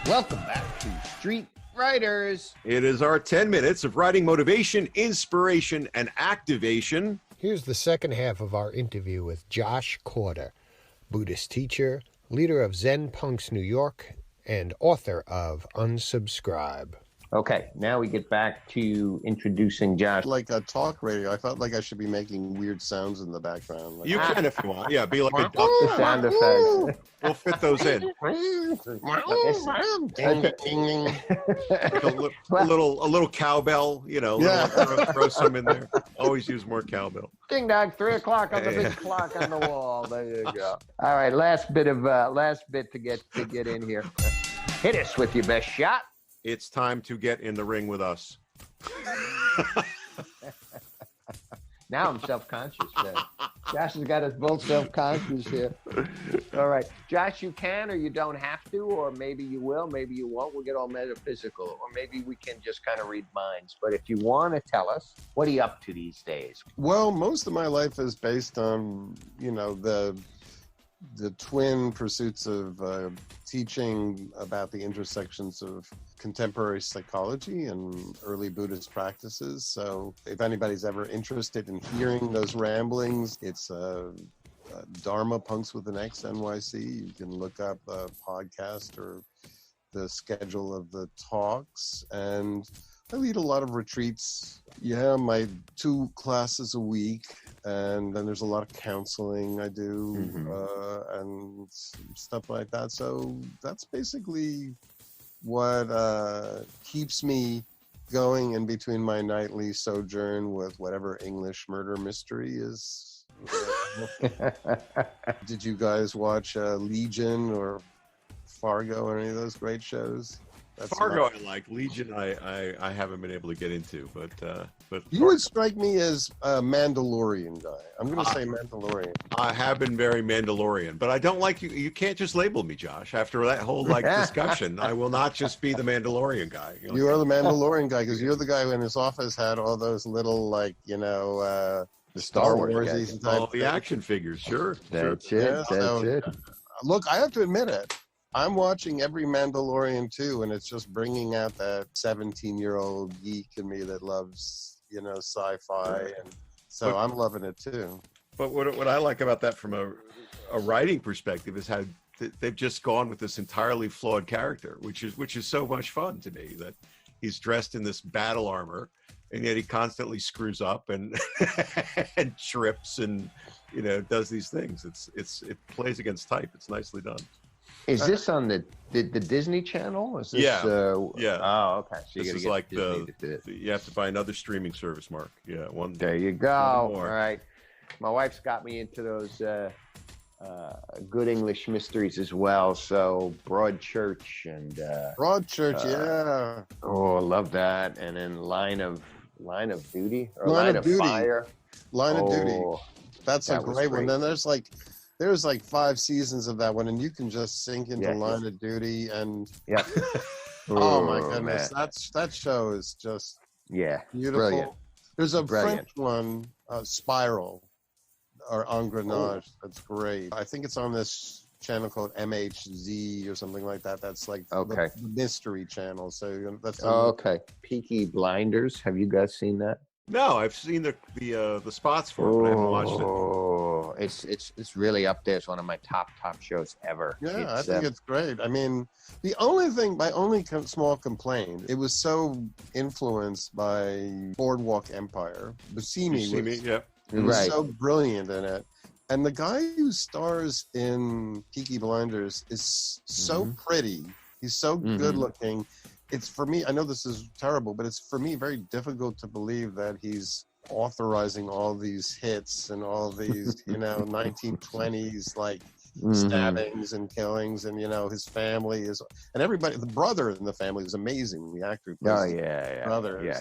Welcome back to Street Writers. It is our 10 minutes of writing motivation, inspiration, and activation. Here's the second half of our interview with Josh Korda, Buddhist teacher, leader of Zen Punks New York, and author of Unsubscribe. Okay, now we get back to introducing Josh. Like a talk radio, I felt like I should be making weird sounds in the background. Like, You can if you want. Yeah, be like a duck. Sound effects. We'll fit those in. Ding, ding, ding. Like a little cowbell, you know. Yeah. Throw some in there. Always use more cowbell. Ding dong, 3 o'clock on the big clock on the wall. There you go. All right, last bit to get in here. Hit us with your best shot. It's time to get in the ring with us. Now I'm self-conscious, man. Josh has got us both self-conscious here. All right. Josh, you can or you don't have to, or maybe you will, maybe you won't. We'll get all metaphysical, or maybe we can just kind of read minds. But if you want to tell us, what are you up to these days? Well, most of my life is based on, the twin pursuits of teaching about the intersections of contemporary psychology and early Buddhist practices. So if anybody's ever interested in hearing those ramblings, it's Dharma Punks with an X, NYC. You can look up a podcast or the schedule of the talks. And I lead a lot of retreats. Yeah, my 2 classes a week, and then there's a lot of counseling I do, and stuff like that. So that's basically what keeps me going in between my nightly sojourn with whatever English murder mystery is. Did you guys watch Legion or Fargo or any of those great shows? Fargo I like. Legion I haven't been able to get into, but you would strike me as a Mandalorian guy. I'm going to say Mandalorian. I have been very Mandalorian, but I don't like you. You can't just label me, Josh. After that whole discussion, I will not just be the Mandalorian guy. You are the Mandalorian guy because you're the guy who in his office had all those little the Star Wars guys. All the action figures, sure. That's sure. it. Yeah, That's it. Look, I have to admit it. I'm watching every Mandalorian too, and it's just bringing out that 17-year-old geek in me that loves, sci-fi, and so I'm loving it too. But what I like about that from a writing perspective is how they've just gone with this entirely flawed character, which is so much fun to me, that he's dressed in this battle armor, and yet he constantly screws up and and trips and does these things. It plays against type. It's nicely done. Is this on the Disney Channel? Is this, yeah. Oh, okay. So this is like you have to buy another streaming service, Mark. Yeah, one. There you go. All right. My wife's got me into those good English mysteries as well. So Broadchurch and Broadchurch, yeah. Oh, I love that. And then Line of Duty or Line of Duty. Fire. Line of Duty. That's a great one. Then there's like 5 seasons of that one, and you can just sink into Line of Duty, and oh my goodness, man. that show is just beautiful. Brilliant. There's a French one, Spiral or Engrenage. That's great. I think it's on this channel called MHZ or something like that. That's like the mystery channel. So that's Peaky Blinders. Have you guys seen that? No, I've seen the spots for it, but I haven't watched it. Oh, it's really up there. It's one of my top shows ever. Yeah, I think it's great. I mean, my only small complaint, it was so influenced by Boardwalk Empire. Buscemi was so brilliant in it. And the guy who stars in Peaky Blinders is so pretty. He's so good looking. It's for me, I know this is terrible, but it's for me very difficult to believe that he's authorizing all these hits and all these, 1920s stabbings and killings, and his family is, and everybody, the brother in the family is amazing. The actor who plays the brother. Yeah.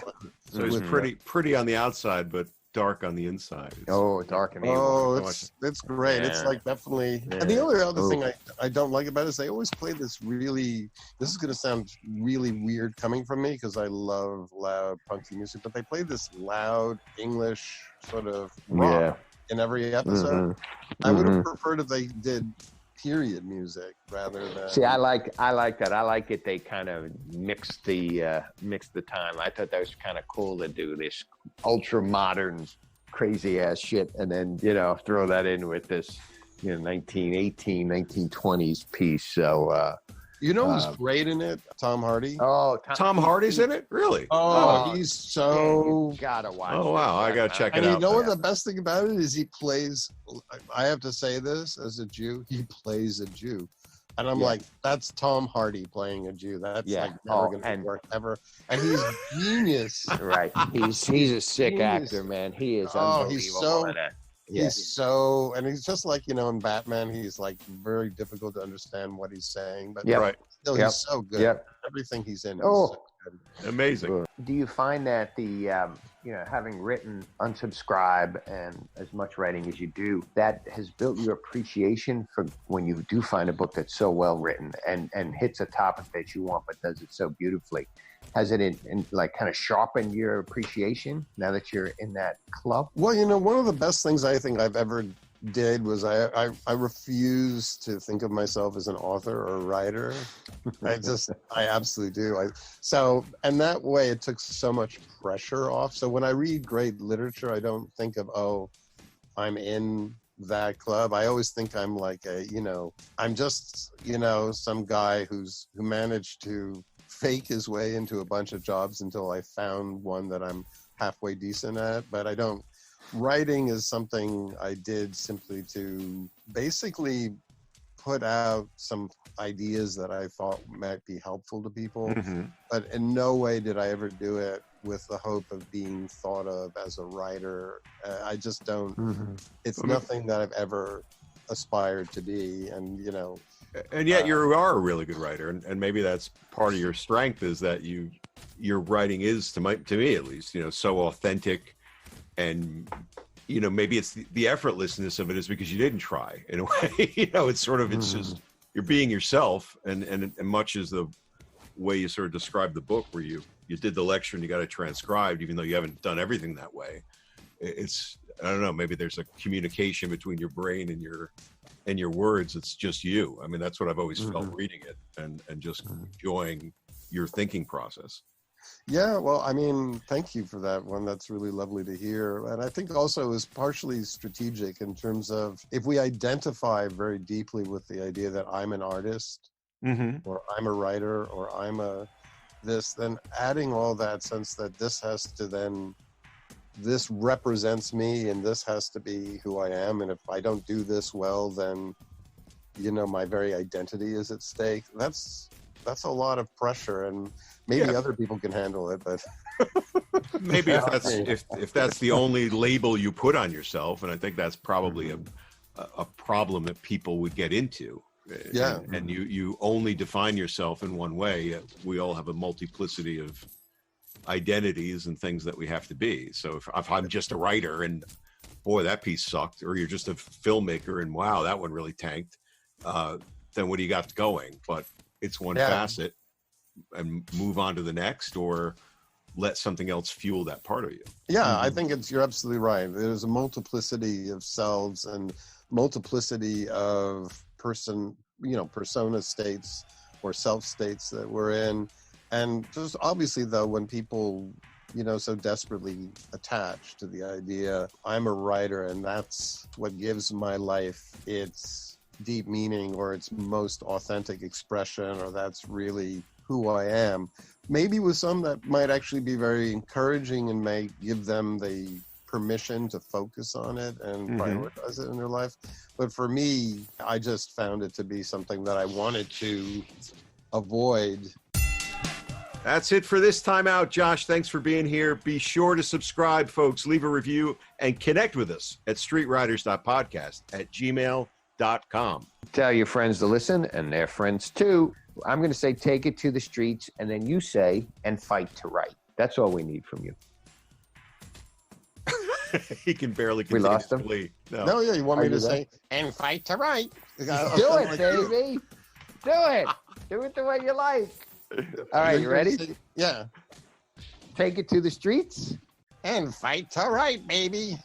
So he's pretty on the outside, but dark on the inside. Dark and evil. Oh, it's great. Yeah. It's like definitely. Yeah. And the only other thing I don't like about it is they always play this is going to sound really weird coming from me because I love loud punky music, but they play this loud English sort of rock in every episode. I would have preferred if they did period music rather than. See, I like that. I like it. They kind of mix the time. I thought that was kind of cool to do this ultra modern, crazy ass shit, and then throw that in with this 1920s piece. So who's great in it? Tom Hardy. Oh, Tom Hardy's in it? Really? Oh, he's so. You gotta watch. Oh wow, I gotta check it And out. you know what the best thing about it is? He plays. I have to say this as a Jew. He plays a Jew, and I'm like, that's Tom Hardy playing a Jew. That's like never gonna work ever. And he's genius. Right. He's a sick actor, man. He is unbelievable. He's so. in it. And he's just like, in Batman, he's like very difficult to understand what he's saying, but Right. still, he's so good. Yep. Everything he's in. Oh. Good. Amazing. Do you find that the having written Unsubscribe and as much writing as you do, that has built your appreciation for when you do find a book that's so well written and hits a topic that you want but does it so beautifully? Has it kind of sharpened your appreciation now that you're in that club? Well, one of the best things I think I've ever did was I refuse to think of myself as an author or a writer. I absolutely do. And that way it took so much pressure off. So when I read great literature, I don't think of, I'm in that club. I always think I'm like I'm just, some guy who managed to fake his way into a bunch of jobs until I found one that I'm halfway decent at. But I don't. Writing is something I did simply to basically put out some ideas that I thought might be helpful to people. Mm-hmm. But in no way did I ever do it with the hope of being thought of as a writer. I just don't. Mm-hmm. It's nothing that I've ever aspired to be. And, And yet you are a really good writer. And maybe that's part of your strength is that your writing is, to me at least, so authentic. And maybe it's the effortlessness of it is because you didn't try in a way. It's sort of it's just you're being yourself, and much as the way you sort of described the book, where you did the lecture and you got it transcribed, even though you haven't done everything that way. It's I don't know, maybe there's a communication between your brain and your words. It's just you. I mean, that's what I've always felt reading it and just enjoying your thinking process. Yeah, well, I mean, thank you for that one. That's really lovely to hear. And I think also it was partially strategic in terms of if we identify very deeply with the idea that I'm an artist or I'm a writer or I'm then adding all that sense that this represents me and this has to be who I am. And if I don't do this well, then, my very identity is at stake. That's a lot of pressure, and maybe other people can handle it, but maybe if that's the only label you put on yourself, and I think that's probably a problem that people would get into. Yeah, and you only define yourself in one way. We all have a multiplicity of identities and things that we have to be. So if I'm just a writer and boy, that piece sucked, or you're just a filmmaker and wow, that one really tanked, then what do you got going? But it's one facet, and move on to the next, or let something else fuel that part of you. Yeah, I think you're absolutely right. There's a multiplicity of selves and multiplicity of persona states or self states that we're in. And just obviously, though, when people, so desperately attach to the idea, I'm a writer and that's what gives my life its deep meaning or its most authentic expression, or that's really who I am. Maybe with some that might actually be very encouraging and may give them the permission to focus on it and prioritize it in their life. But for me, I just found it to be something that I wanted to avoid. That's it for this time out. Josh, thanks for being here. Be sure to subscribe, folks. Leave a review and connect with us at streetwriters.podcast@gmail.com. Tell your friends to listen and their friends too. I'm going to say, take it to the streets, and then you say, and fight to write. That's all we need from you. He can barely We lost him? No, yeah, you want me to say, and fight to write. Do it, baby. Do it. Do it the way you like. All right, you ready? Yeah. Take it to the streets. And fight to write, baby.